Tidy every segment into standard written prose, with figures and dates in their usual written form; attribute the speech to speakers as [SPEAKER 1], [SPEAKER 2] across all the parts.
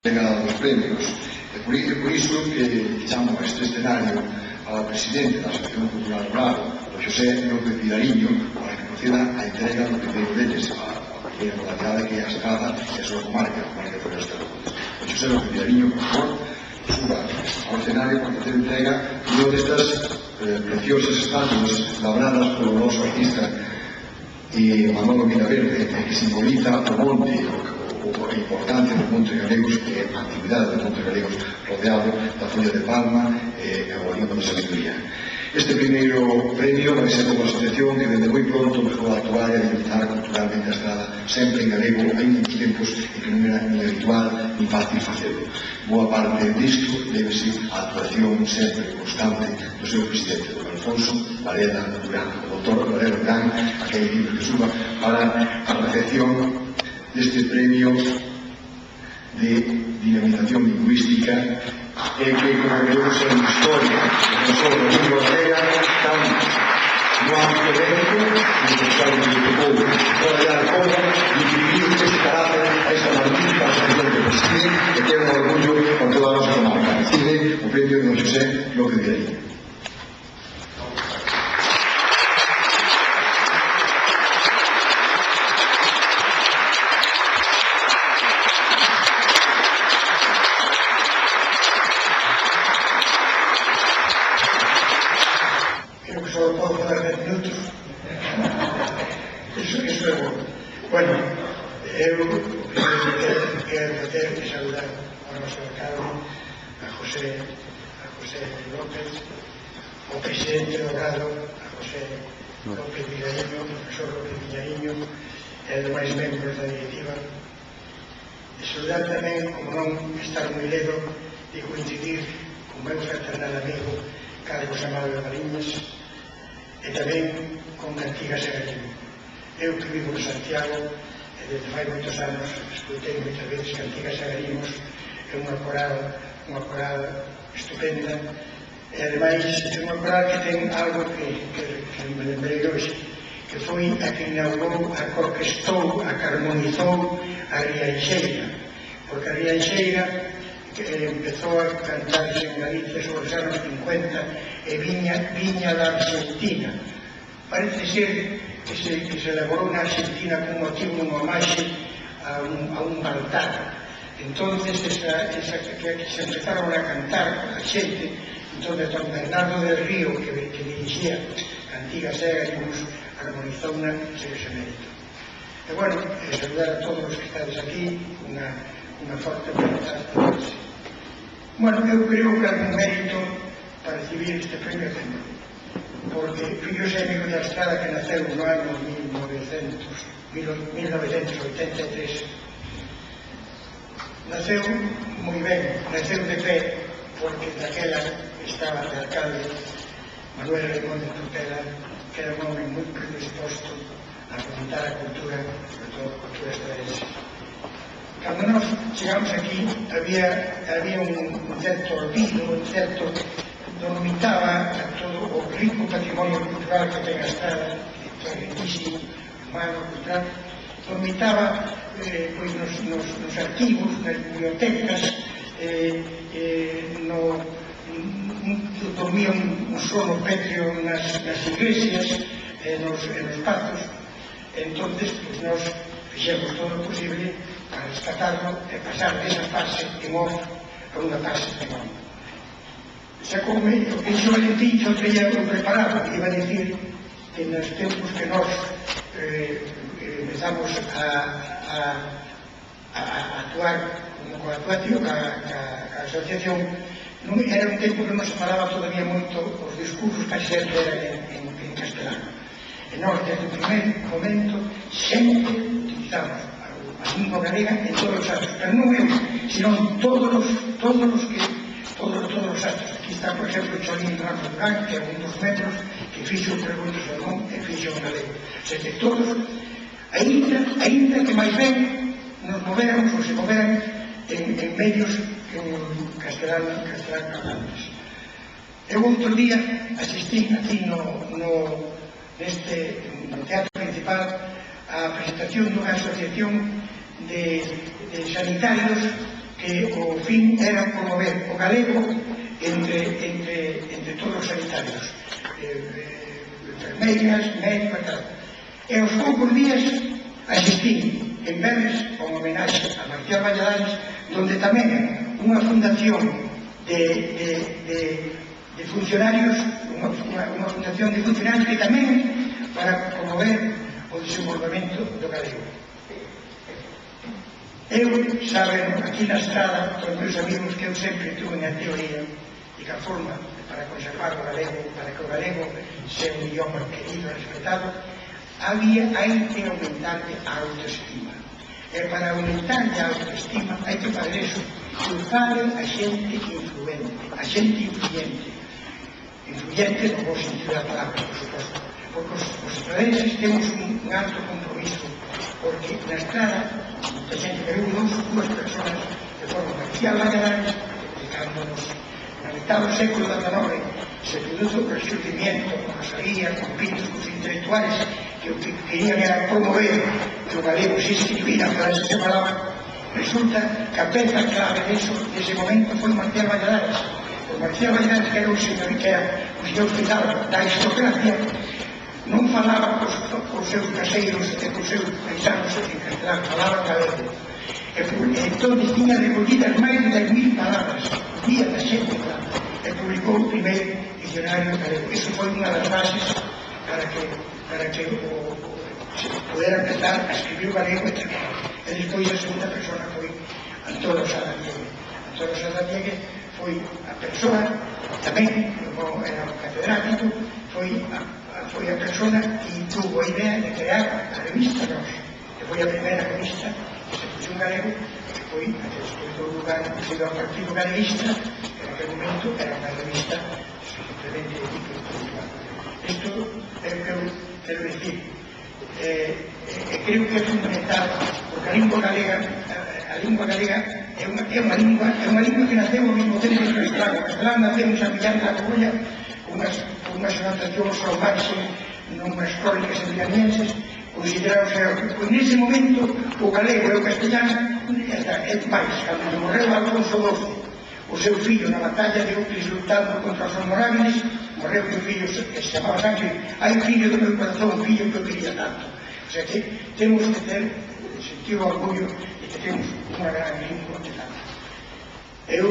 [SPEAKER 1] entrega dos premios. Por iso que chamo a este escenario ao presidente da Asociación Cultural Rural, o Xosé López Vidariño, para que proceda a entrega do primeiro deles, a primeira modalidade que é a Estrada e a súa comarca, a comarca de Forestal. O Xosé López Vidariño, por favor, suba ao escenario para facer entrega de unha destas preciosas estatuas labradas polo noso artista Manolo Vilaverde, que simboliza o monte, a importancia dos Montes Galegos e a actividade dos Montes Galegos rodeado da folla de palma e o olivo de sabiduría. Este primeiro premio vai ser como asociación que dende moi pronto empezou a actuar e a dinamizar culturalmente a Estrada sempre en galego hai uns tempos e que non era ni habitual ni fácil facelo. Boa parte disto débese á actuación sempre constante do seu presidente, don Alfonso Varela Durán, o doutor Varela Durán, aquel libro que suba para a recepción deste premio de dinamización lingüística e que, como vemos en historia, non só do libro galega, tan no ámbito médico, necesario que se tocou traballar como distribuir este carácter a esta magnífica asociación que preside e que é un orgullo con toda a nosa comarca. Recibe o premio de Xosé López Vidariño.
[SPEAKER 2] Bueno, eu quero facer e saludar ao noso alcalde, a José López, o presidente do Grado, a José López Vidariño, o profesor López Vidariño, e os demais membros da directiva. E saludar tamén, como non estar moi ledo, de coincidir con meu fraternal amigo Carlos Amado Mariñas e tamén con Cantigas Segarino. Eu que vivo en Santiago e desde fai moitos anos escutei moitas veces Cantigas Segarimos, é unha coral estupenda e ademais é unha coral que ten algo que me lembrei hoxe, que foi a que inaugurou, a que orquestou, a que armonizou a Rianxeira, porque a Rianxeira empezou a cantarse en Galicia sobre os anos 50 e viña da Argentina. Parece ser que se elaborou na Argentina con motivo dunha homaxe a un altar. Entonces que se empezaron a cantar a xente, entonces don Bernardo del Río, que dirixía Cantigas Segarimos, armonizouna sen ese mérito. E bueno, saludar a todos os que estades aquí, unha forte aperta. Bueno, eu creo que hai un mérito para recibir este premio de tempo, porque Fillo Xémico da Estrada, que naceu no ano 1983, naceu moi ben, naceu de pé, porque daquela estaba de alcalde Manuel Raimón de Tutela, que era un home moi predisposto a fomentar a cultura, sobre todo a cultura estradense. Cando nós chegamos aquí, había un certo olvido, un certo denomitaba a todo o rico patrimonio cultural que ten a Estrada, que é riquísimo, humano, cultural, denomitaba nos arquivos, nas bibliotecas, dormía un sono pétreo nas iglesias, nos pazos. Entonces, nós fixemos todo o posible para rescatarlo e pasar desa fase en off a unha fase en on. Sacoume, ese Valentín xa o traía preparado, iba a decir que nos tempos que nós empezamos a actuar coa actuación, a asociación, non era un tempo que nos falaba todavía moito os discursos que sempre eran en castelano. E nós, desde o primeiro momento, sempre utilizamos a lingua galega en todos os actos, pero non eu, sino en todos os actos. Aquí está, por exemplo, Cholín Ramos Durán, que é un dos membros que fixo o Pregunto Salmón e fixo o galego. O sea, que todos, ainda que máis ben nos moveran ou se moveran en medios castelano hablantes. Eu outro día asistí aquí no teatro principal a presentación dunha asociación de sanitarios que o fin era promover o galego entre todos os sanitarios, enfermeiras, médicos e tal. E aos poucos días asistí en Berres a unha homenaxe a Marcial Valladares, onde tamén unha fundación de funcionarios, unha fundación de funcionarios que tamén para promover o desenvolvemento do galego. Eu, saben, aquí na estrada, todos os meus amigos, que eu sempre tuve na teoría e que a forma para conservar o galego, para que o galego sea un idioma querido e respetado, hai que aumentarle a autoestima. E para aumentarle a autoestima hai que fazer eso, cruzarle a xente influente, influyente no bo sentido da palabra, por suposto, porque os estradenses temos un alto compromiso, porque na estrada a xente que veu dúas personas de forma Marcial Valladares, explicándonos na mitad do século XIX se produzo o resurgimiento con Rosalía, con Pintos, con os intelectuales que o que querían era promover que o galego se escribira para se falaba. Resulta que a peza clave dese momento foi Marcial Valladares. Marcial Valladares, que era un señor final da aristocracia, non falaba cos seus caseiros e cos seus paisanos en castelán, falaba galego. E entón tiña recollidas máis de 10.000 palabras día da xente, e publicou o primeiro dicionario galego. Iso foi unha das bases para que se pudera empezar a escribir o galego e despois a segunda persona foi Antón Salvatierre. Antón Salvatierre foi a persoa, tamén, como era un catedrático, foi a persona que tuvo a idea de crear a revista Nós, que foi a primeira revista que se puxo en galego, que foi a que despois do lugar puxido ao Partido Galeguista, que en aquel momento era unha revista simplemente de tipo intelectual. Isto é o que eu quero decir. Creo que é fundamental, porque a lingua galega é unha lingua que naceu ao mesmo tempo que o castelán. O castelán naceu en San Millán da Coruña unhas anotacións ao marxe nunhas crónicas emilianienses, consideraron nese momento o galego e o castellán é máis. Cando morreu Alfonso XII, o seu fillo na batalla de Uclis lutando contra os almorávides, morreu un fillo que se chamaba Sánchez, hai fillo do meu corazón, fillo que eu quería tanto. O sea que temos que ter sentir o orgullo de que temos unha gran lingua de tanto. Eu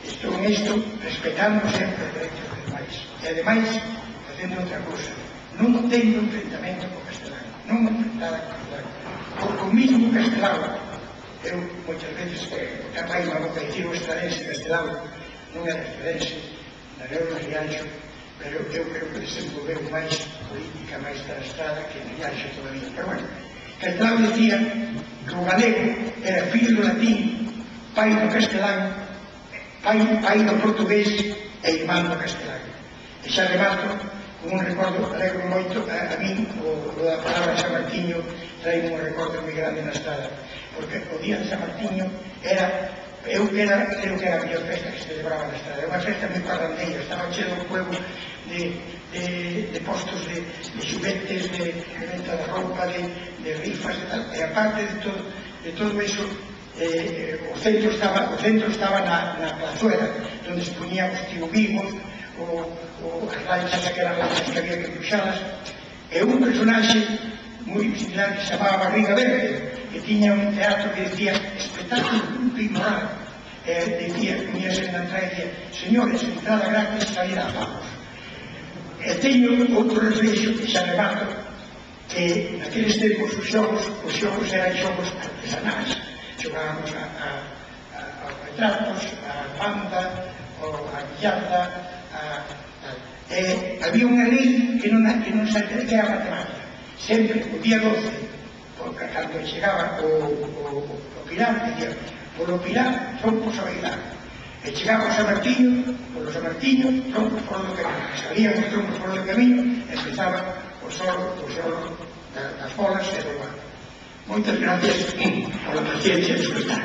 [SPEAKER 2] estou nisto respetando sempre os dereitos dos demais. E ademais, facendo outra cousa, non teño enfrentamento co castelán, non enfrentada co castelán, porque o mismo castelán, eu moitas veces capaz na boca dicir o estradense castelán, non era estradense, na Leona Rianxo, pero eu creo que desenvolveu máis política, máis da estrada que en Rianxo todavía. Pero bueno, castelán decía que o galego era fillo do latín, pai do castelán, pai do portugués e irmán do castelán. E xa remato con un recordo, alegro moito a min o da palabra San Martiño trae un recordo moi grande na estrada, porque o día de San Martiño creo que era a mellor festa que se celebraba na estrada. Era unha festa moi parrandeira, estaba cheo do juego de postos de xuguetes, de venta de roupa, de rifas e tal, e aparte de todo iso, o centro estaba na plazuela, onde se poñían os tiubigos, as lanchas, aquelas lanchas que había que puxalas, e un personaxe moi similar que se chamaba Barriga Verde, que tiña un teatro que decía espectáculo culto e moral, decía, poníase na entrada e decía señores, entrada gratis, salida a pagos. E teño outro reflexo que xa remato, que naqueles tempos os xogos eran xogos artesanais, xogábamos aos retratos, a banda, a billarda, había unha lei que non se que era a matemática. Sempre, o día 12, cando chegaba o Pilar, dicía, polo Pilar, trompos a bailar. E chegaba o San Martiño, polo San Martiño, trompos por do camiño. Salían os trompos por do camiño, empezaba o solo das bolas e do mar. Moitas gracias pola paciencia de escutar.